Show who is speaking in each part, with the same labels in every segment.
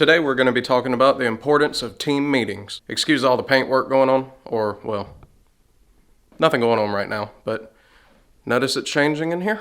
Speaker 1: Today we're going to be talking about the importance of team meetings. Excuse all the paint work going on, or, well, nothing going on right now, but notice it's changing in here?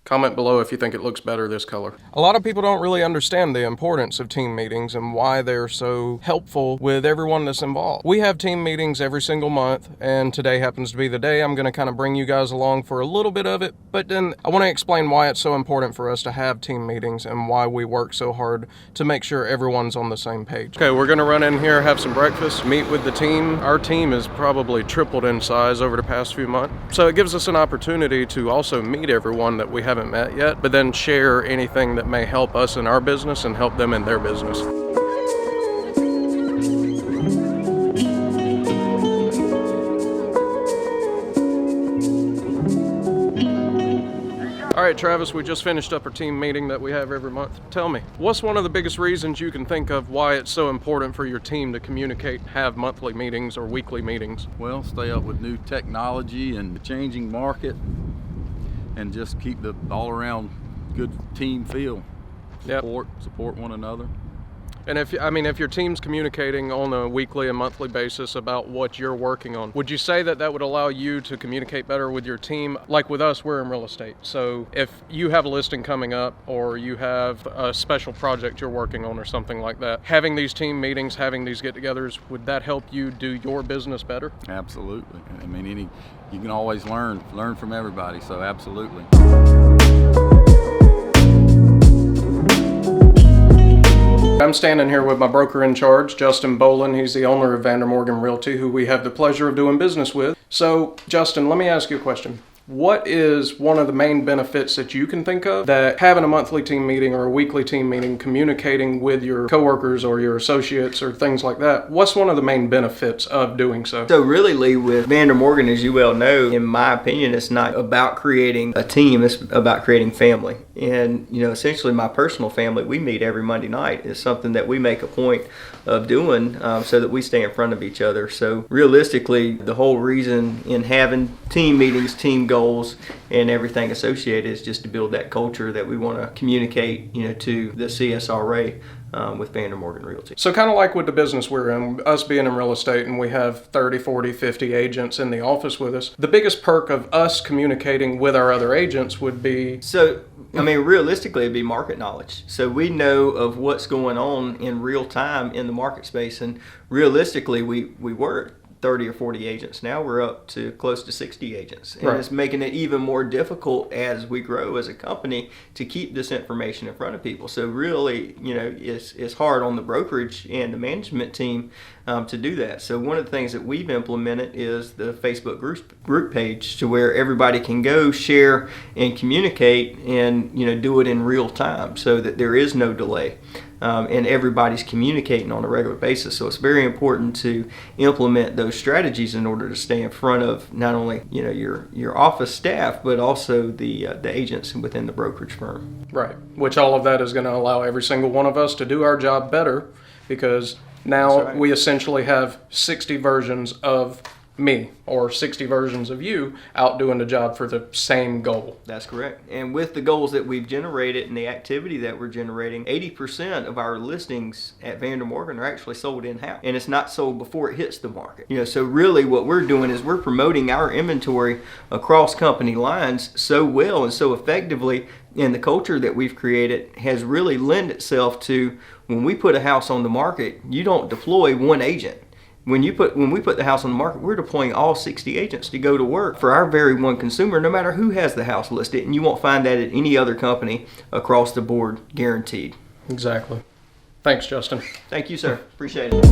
Speaker 1: Comment below if you think it looks better this color. A lot of people don't really understand the importance of team meetings and why they're so helpful with everyone that's involved. We have team meetings every single month, and today happens to be the day. I'm going to kind of bring you guys along for a little bit of it, but then I want to explain why it's so important for us to have team meetings and why we work so hard to make sure everyone's on the same page. Okay, we're going to run in here, have some breakfast, meet with the team. Our team has probably tripled in size over the past few months, so it gives us an opportunity to also meet everyone that we haven't met yet, but then share anything that may help us in our business and help them in their business. All right, Travis, we just finished up our team meeting that we have every month. Tell me, what's one of the biggest reasons you can think of why it's so important for your team to communicate, have monthly meetings or weekly meetings?
Speaker 2: Well, stay up with new technology and the changing market, and just keep the all-around good team feel. Support one another.
Speaker 1: And if your team's communicating on a weekly and monthly basis about what you're working on, would you say that that would allow you to communicate better with your team? Like with us, we're in real estate. So if you have a listing coming up or you have a special project you're working on or something like that, having these team meetings, having these get-togethers, would that help you do your business better?
Speaker 2: Absolutely. I mean, you can always learn from everybody, so absolutely.
Speaker 1: I'm standing here with my broker in charge, Justin Bolin. He's the owner of VanderMorgan Realty, who we have the pleasure of doing business with. So, Justin, let me ask you a question. What is one of the main benefits that you can think of that having a monthly team meeting or a weekly team meeting, communicating with your coworkers or your associates or things like that, what's one of the main benefits of doing so?
Speaker 3: So really, Lee, with VanderMorgan, as you well know, in my opinion, it's not about creating a team, it's about creating family. And, essentially my personal family, we meet every Monday night. It's something that we make a point of doing so that we stay in front of each other. So realistically, the whole reason in having team meetings, team goals, and everything associated is just to build that culture that we want to communicate, to the CSRA with VanderMorgan Realty.
Speaker 1: So kind of like with the business we're in, us being in real estate and we have 30, 40, 50 agents in the office with us, the biggest perk of us communicating with our other agents would be...
Speaker 3: realistically, it'd be market knowledge. So we know of what's going on in real time in the market space, and realistically, we were 30 or 40 agents. Now we're up to close to 60 agents. And It's making it even more difficult as we grow as a company to keep this information in front of people. So really, it's hard on the brokerage and the management team to do that. So one of the things that we've implemented is the Facebook group page, to where everybody can go share and communicate and do it in real time so that there is no delay. And everybody's communicating on a regular basis. So it's very important to implement those strategies in order to stay in front of not only your office staff, but also the agents within the brokerage firm.
Speaker 1: Right, which all of that is going to allow every single one of us to do our job better, because now we essentially have 60 versions of me or 60 versions of you out doing the job for the same goal.
Speaker 3: That's correct. And with the goals that we've generated and the activity that we're generating, 80% of our listings at VanderMorgan are actually sold in-house, and it's not sold before it hits the market. So really what we're doing is we're promoting our inventory across company lines so well and so effectively, and the culture that we've created has really lent itself to, when we put a house on the market, you don't deploy one agent. When we put the house on the market, we're deploying all 60 agents to go to work for our very one consumer, no matter who has the house listed, and you won't find that at any other company across the board, guaranteed.
Speaker 1: Exactly. Thanks, Justin.
Speaker 3: Thank you, sir. Appreciate it.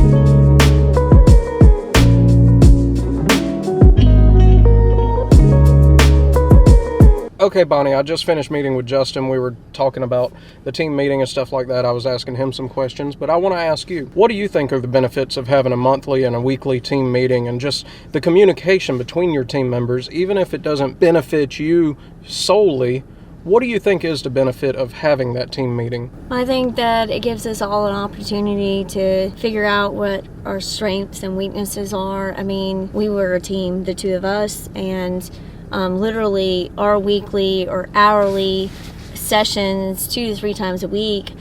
Speaker 1: Okay, Bonnie, I just finished meeting with Justin. We were talking about the team meeting and stuff like that. I was asking him some questions, but I want to ask you, what do you think are the benefits of having a monthly and a weekly team meeting and just the communication between your team members, even if it doesn't benefit you solely? What do you think is the benefit of having that team meeting?
Speaker 4: I think that it gives us all an opportunity to figure out what our strengths and weaknesses are. I mean, we were a team, the two of us, and literally our weekly or hourly sessions 2 to 3 times a week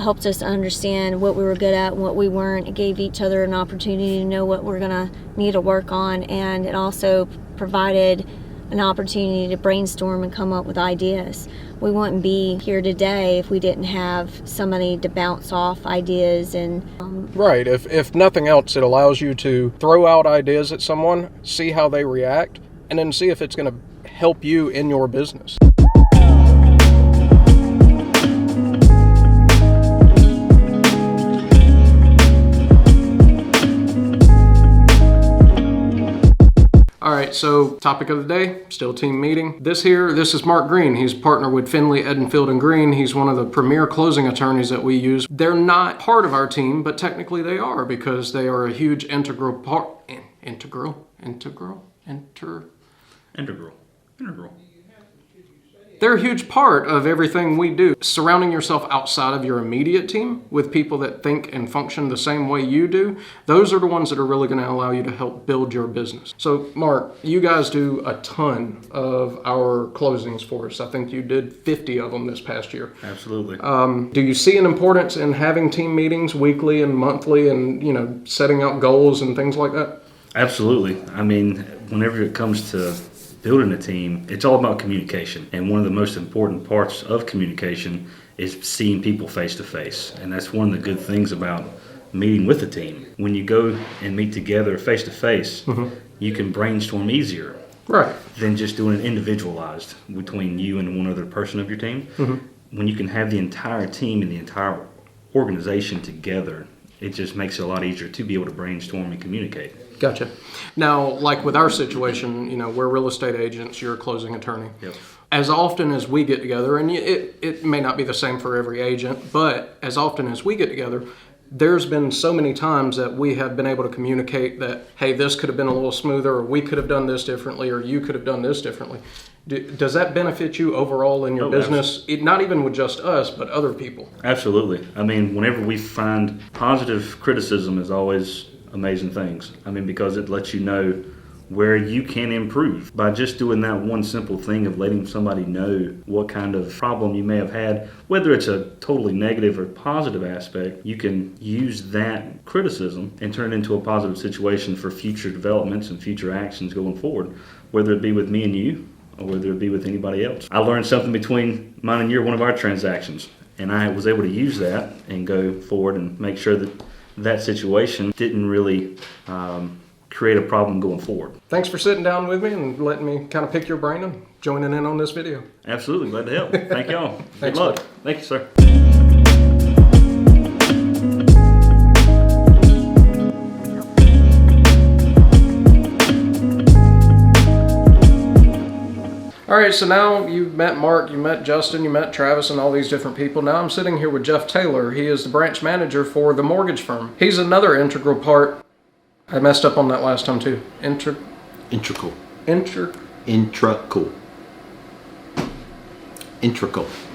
Speaker 4: helped us understand what we were good at and what we weren't. It gave each other an opportunity to know what we're gonna need to work on, and it also provided an opportunity to brainstorm and come up with ideas. We wouldn't be here today if we didn't have somebody to bounce off ideas and
Speaker 1: Right. If nothing else, it allows you to throw out ideas at someone, see how they react, and then see if it's going to help you in your business. All right, so topic of the day, still team meeting. This is Mark Green. He's a partner with Finley, Edenfield, and Green. He's one of the premier closing attorneys that we use. They're not part of our team, but technically they are because they are a huge integral part. Integral. They're a huge part of everything we do. Surrounding yourself outside of your immediate team with people that think and function the same way you do, those are the ones that are really going to allow you to help build your business. So, Mark, you guys do a ton of our closings for us. I think you did 50 of them this past year.
Speaker 5: Absolutely.
Speaker 1: Do you see an importance in having team meetings weekly and monthly and, setting out goals and things like that?
Speaker 5: Absolutely. I mean, whenever it comes to building a team, it's all about communication. And one of the most important parts of communication is seeing people face to face. And that's one of the good things about meeting with a team. When you go and meet together face to face, you can brainstorm easier.
Speaker 1: Right.
Speaker 5: Than just doing it individualized between you and one other person of your team. When you can have the entire team and the entire organization together, it just makes it a lot easier to be able to brainstorm and communicate.
Speaker 1: Gotcha. Now, like with our situation, we're real estate agents, you're a closing attorney.
Speaker 5: Yep.
Speaker 1: As often as we get together, and it may not be the same for every agent, but as often as we get together, there's been so many times that we have been able to communicate that, hey, this could have been a little smoother, or we could have done this differently, or you could have done this differently. Does that benefit you overall in your business? Not even with just us, but other people.
Speaker 5: Absolutely. I mean, whenever we find positive criticism is always amazing things. I mean, because it lets you know where you can improve. By just doing that one simple thing of letting somebody know what kind of problem you may have had, whether it's a totally negative or positive aspect, you can use that criticism and turn it into a positive situation for future developments and future actions going forward, whether it be with me and you or whether it be with anybody else. I learned something between mine and one of our transactions, and I was able to use that and go forward and make sure that that situation didn't really create a problem going forward.
Speaker 1: Thanks for sitting down with me and letting me kind of pick your brain and joining in on this video.
Speaker 5: Absolutely, glad to help. Thank y'all. Good
Speaker 1: Thanks,
Speaker 5: luck.
Speaker 1: bud.
Speaker 5: Thank you, sir.
Speaker 1: All right, so now you've met Mark, you met Justin, you met Travis and all these different people. Now I'm sitting here with Jeff Taylor. He is the branch manager for the mortgage firm. He's another integral part. I messed up on that last time too.
Speaker 6: Integral.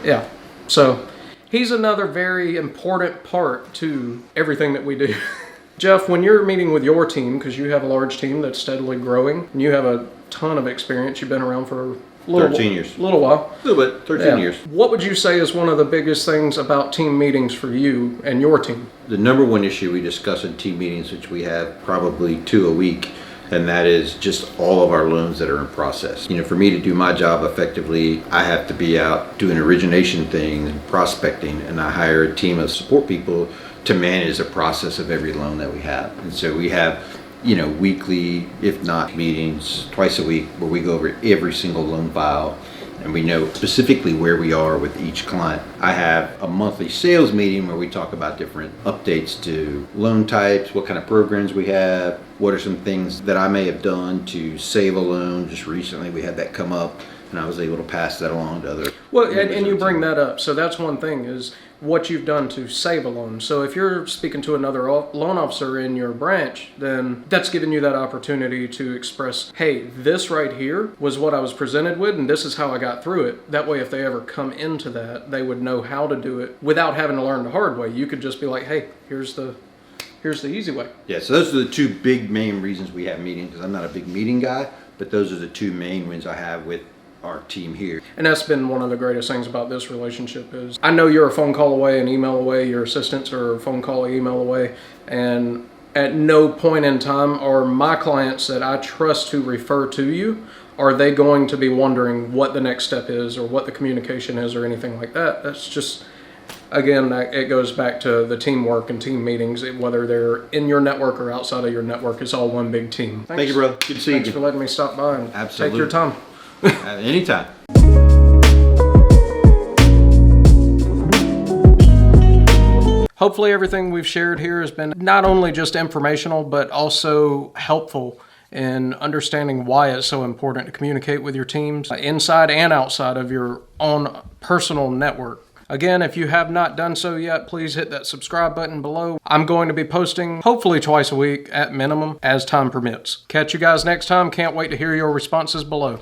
Speaker 1: Yeah. So he's another very important part to everything that we do. Jeff, when you're meeting with your team, because you have a large team that's steadily growing, and you have a ton of experience, you've been around for
Speaker 6: 13 years.
Speaker 1: A little while.
Speaker 6: A little bit, 13 years.
Speaker 1: What would you say is one of the biggest things about team meetings for you and your team?
Speaker 6: The number one issue we discuss in team meetings, which we have probably 2 a week, and that is just all of our loans that are in process. For me to do my job effectively, I have to be out doing origination things and prospecting, and I hire a team of support people to manage the process of every loan that we have. And so we have weekly, if not meetings, twice a week, where we go over every single loan file and we know specifically where we are with each client. I have a monthly sales meeting where we talk about different updates to loan types, what kind of programs we have, what are some things that I may have done to save a loan. Just recently we had that come up and I was able to pass that along to other.
Speaker 1: Well, and you bring that up. So that's one thing is what you've done to save a loan. So if you're speaking to another loan officer in your branch, then that's giving you that opportunity to express, hey, this right here was what I was presented with and this is how I got through it. That way, if they ever come into that, they would know how to do it without having to learn the hard way. You could just be like, hey, here's the easy way.
Speaker 6: Yeah, so those are the 2 big main reasons we have meetings, because I'm not a big meeting guy, but those are the 2 main wins I have with our team here.
Speaker 1: And that's been one of the greatest things about this relationship is I know you're a phone call away, an email away, your assistants are a phone call, email away, and at no point in time are my clients that I trust to refer to you, are they going to be wondering what the next step is or what the communication is or anything like that. That's just, again, it goes back to the teamwork and team meetings, whether they're in your network or outside of your network, it's all one big team.
Speaker 6: Thank you, brother. Good to see you.
Speaker 1: Thanks for letting me stop by and
Speaker 6: Absolutely.
Speaker 1: take your time.
Speaker 6: Anytime.
Speaker 1: Hopefully everything we've shared here has been not only just informational, but also helpful in understanding why it's so important to communicate with your teams inside and outside of your own personal network. Again, if you have not done so yet, please hit that subscribe button below. I'm going to be posting hopefully twice a week at minimum as time permits. Catch you guys next time. Can't wait to hear your responses below.